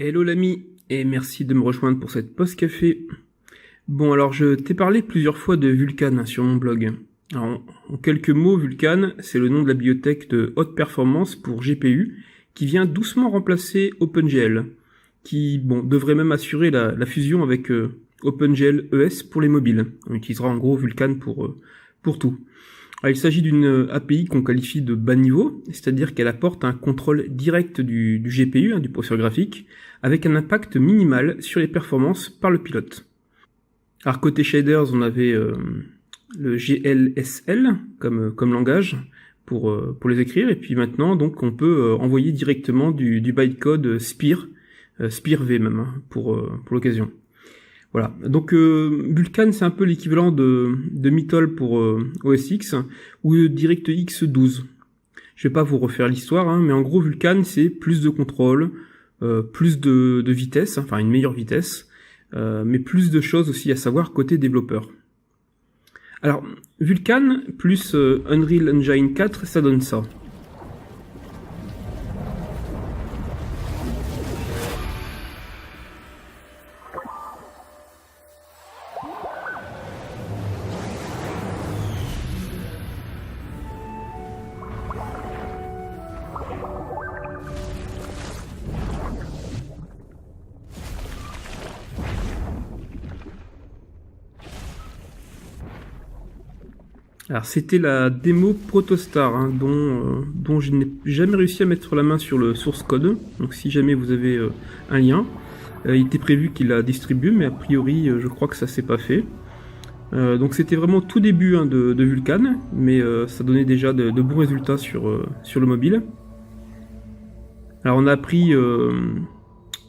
Hello l'ami, et merci de me rejoindre pour cette pause café. Bon alors je t'ai parlé plusieurs fois de Vulkan sur mon blog. Alors, en quelques mots, Vulkan, c'est le nom de la bibliothèque de haute performance pour GPU qui vient doucement remplacer OpenGL, qui devrait même assurer la fusion avec OpenGL ES pour les mobiles. On utilisera en gros Vulkan pour tout. Alors, il s'agit d'une API qu'on qualifie de bas niveau, c'est-à-dire qu'elle apporte un contrôle direct du GPU, du processeur graphique, avec un impact minimal sur les performances par le pilote. Alors côté shaders, on avait le GLSL comme langage pour les écrire, et puis maintenant donc on peut envoyer directement du bytecode Spire, SpireV même, pour l'occasion. Voilà, donc Vulkan c'est un peu l'équivalent de Mythol pour OS X ou de DirectX 12. Je vais pas vous refaire l'histoire, mais en gros Vulkan c'est plus de contrôle, plus de vitesse, enfin une meilleure vitesse, mais plus de choses aussi à savoir côté développeur. Alors Vulkan plus Unreal Engine 4, ça donne ça. Alors c'était la démo Protostar, dont je n'ai jamais réussi à mettre la main sur le source code, donc si jamais vous avez un lien, il était prévu qu'il la distribue, mais a priori je crois que ça s'est pas fait. Donc c'était vraiment tout début de Vulkan, mais ça donnait déjà de bons résultats sur le mobile. Alors on a appris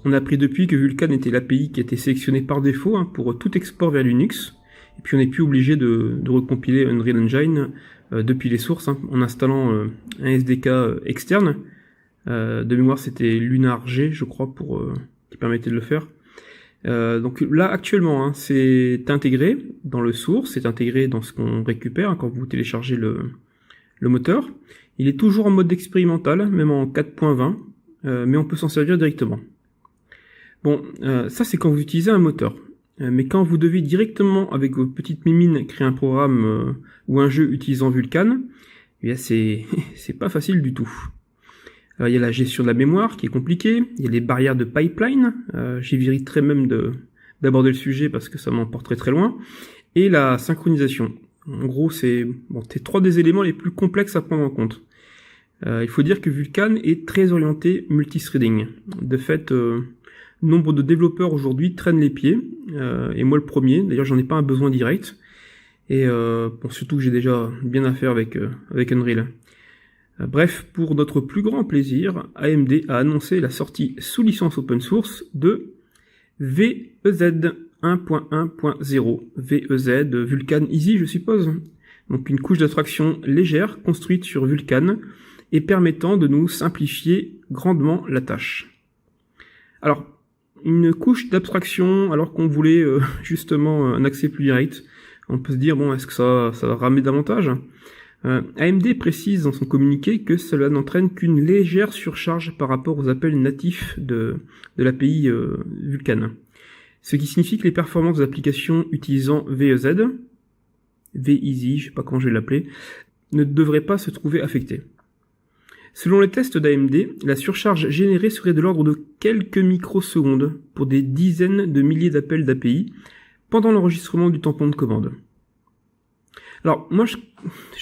depuis que Vulkan était l'API qui était sélectionnée par défaut pour tout export vers Linux. Et puis on n'est plus obligé de recompiler Unreal Engine depuis les sources en installant un SDK externe. De mémoire c'était LunarG je crois qui permettait de le faire. Donc là actuellement c'est intégré dans le source, c'est intégré dans ce qu'on récupère quand vous téléchargez le moteur. Il est toujours en mode expérimental, même en 4.20, mais on peut s'en servir directement. Bon, ça c'est quand vous utilisez un moteur. Mais quand vous devez directement, avec vos petites mimines, créer un programme ou un jeu utilisant Vulkan, eh bien c'est pas facile du tout. Alors, il y a la gestion de la mémoire qui est compliquée, il y a les barrières de pipeline, j'éviterai même d'aborder le sujet parce que ça m'emporterait très loin, et la synchronisation. En gros, c'est trois des éléments les plus complexes à prendre en compte. Il faut dire que Vulkan est très orienté multithreading. De fait, nombre de développeurs aujourd'hui traînent les pieds, et moi le premier, d'ailleurs j'en ai pas un besoin direct, et surtout que j'ai déjà bien à faire avec Unreal. Bref, pour notre plus grand plaisir, AMD a annoncé la sortie sous licence open source de VEZ 1.1.0, VEZ, Vulkan Easy je suppose, donc une couche d'abstraction légère construite sur Vulkan et permettant de nous simplifier grandement la tâche. Alors, une couche d'abstraction alors qu'on voulait justement un accès plus direct, on peut se dire est-ce que ça va ramer davantage? AMD précise dans son communiqué que cela n'entraîne qu'une légère surcharge par rapport aux appels natifs de l'API Vulkan. Ce qui signifie que les performances d'applications utilisant VEZ, VEasy, je sais pas comment je vais l'appeler, ne devraient pas se trouver affectées. Selon les tests d'AMD, la surcharge générée serait de l'ordre de quelques microsecondes pour des dizaines de milliers d'appels d'API pendant l'enregistrement du tampon de commande. Alors moi je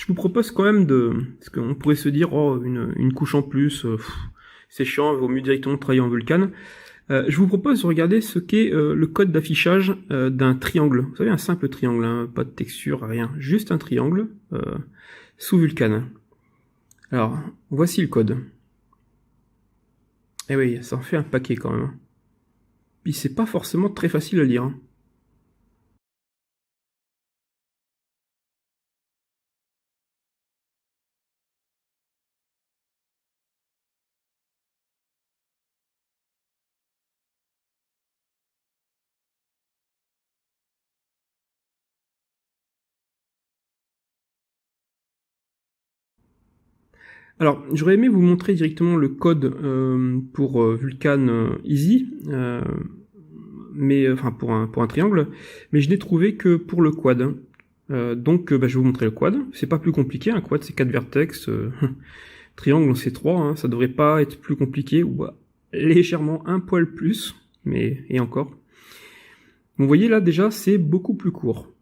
vous propose quand même parce qu'on pourrait se dire une couche en plus, c'est chiant, il vaut mieux directement travailler en Vulkan. Je vous propose de regarder ce qu'est le code d'affichage d'un triangle. Vous savez, un simple triangle, pas de texture, rien, juste un triangle sous Vulkan. Alors, voici le code. Eh oui, ça en fait un paquet quand même. Puis c'est pas forcément très facile à lire. Alors, j'aurais aimé vous montrer directement le code pour Vulkan Easy, mais enfin pour un triangle, mais je n'ai trouvé que pour le quad. Donc, je vais vous montrer le quad. C'est pas plus compliqué, un quad c'est 4 vertex, triangle c'est 3, hein, ça devrait pas être plus compliqué, ou légèrement un poil plus, mais et encore. Vous voyez là déjà c'est beaucoup plus court.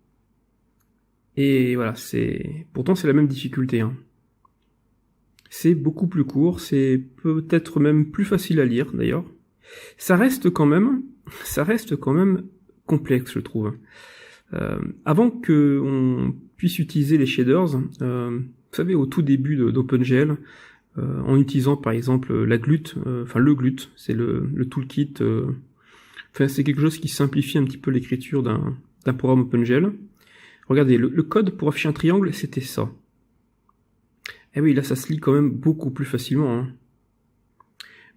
Et voilà, pourtant c'est la même difficulté, hein. C'est beaucoup plus court, c'est peut-être même plus facile à lire d'ailleurs. Ça reste quand même complexe, je trouve. Avant que on puisse utiliser les shaders, vous savez, au tout début d'OpenGL, en utilisant par exemple la glut, le glut, c'est le toolkit. C'est quelque chose qui simplifie un petit peu l'écriture d'un programme OpenGL. Regardez, le code pour afficher un triangle, c'était ça. Eh oui, là, ça se lit quand même beaucoup plus facilement, hein.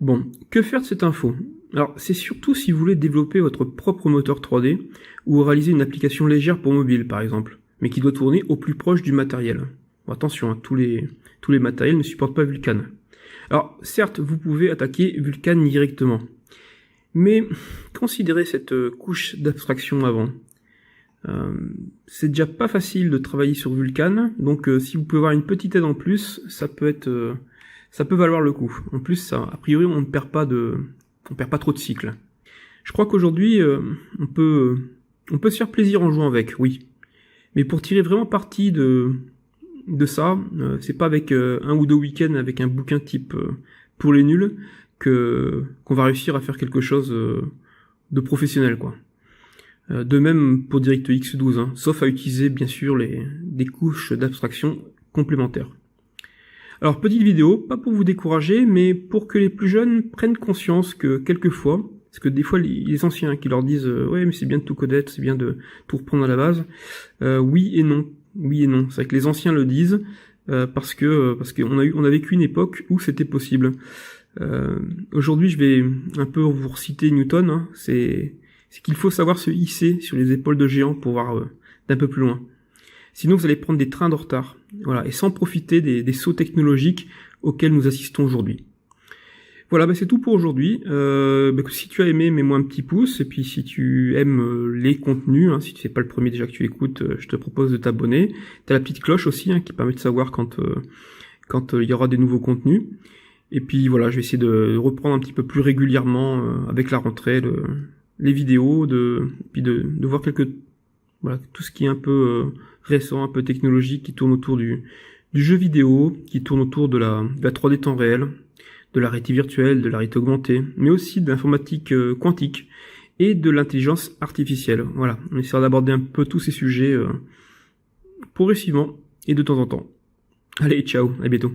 Bon, que faire de cette info? Alors, c'est surtout si vous voulez développer votre propre moteur 3D, ou réaliser une application légère pour mobile, par exemple, mais qui doit tourner au plus proche du matériel. Bon, attention, hein, tous les matériels ne supportent pas Vulkan. Alors, certes, vous pouvez attaquer Vulkan directement, mais considérez cette couche d'abstraction avant. C'est déjà pas facile de travailler sur Vulkan, donc si vous pouvez avoir une petite aide en plus, ça peut valoir le coup. En plus, ça, a priori, on perd pas trop de cycles. Je crois qu'aujourd'hui, on peut se faire plaisir en jouant avec, oui. Mais pour tirer vraiment parti de ça, c'est pas avec un ou deux week-ends avec un bouquin type pour les nuls qu'on va réussir à faire quelque chose de professionnel, quoi. De même pour DirectX 12, hein, sauf à utiliser bien sûr des couches d'abstraction complémentaires. Alors petite vidéo, pas pour vous décourager, mais pour que les plus jeunes prennent conscience que quelquefois, parce que des fois les anciens qui leur disent ouais mais c'est bien de tout coder, c'est bien de tout reprendre à la base, oui et non. C'est vrai que les anciens le disent parce qu'on a vécu une époque où c'était possible. Aujourd'hui je vais un peu vous reciter Newton, hein, c'est qu'il faut savoir se hisser sur les épaules de géants pour voir d'un peu plus loin. Sinon, vous allez prendre des trains de retard. Voilà, et sans profiter des sauts technologiques auxquels nous assistons aujourd'hui. Voilà, c'est tout pour aujourd'hui. Si tu as aimé, mets-moi un petit pouce. Et puis si tu aimes les contenus, hein, si tu n'es pas le premier déjà que tu écoutes, je te propose de t'abonner. Tu as la petite cloche aussi, hein, qui permet de savoir quand il y aura des nouveaux contenus. Et puis voilà, je vais essayer de reprendre un petit peu plus régulièrement avec la rentrée les vidéos, puis de voir tout ce qui est un peu récent, un peu technologique, qui tourne autour du jeu vidéo, qui tourne autour de la 3D temps réel, de la réalité virtuelle, de la réalité augmentée, mais aussi de l'informatique quantique et de l'intelligence artificielle. Voilà, on essaiera d'aborder un peu tous ces sujets progressivement et de temps en temps. Allez, ciao, à bientôt.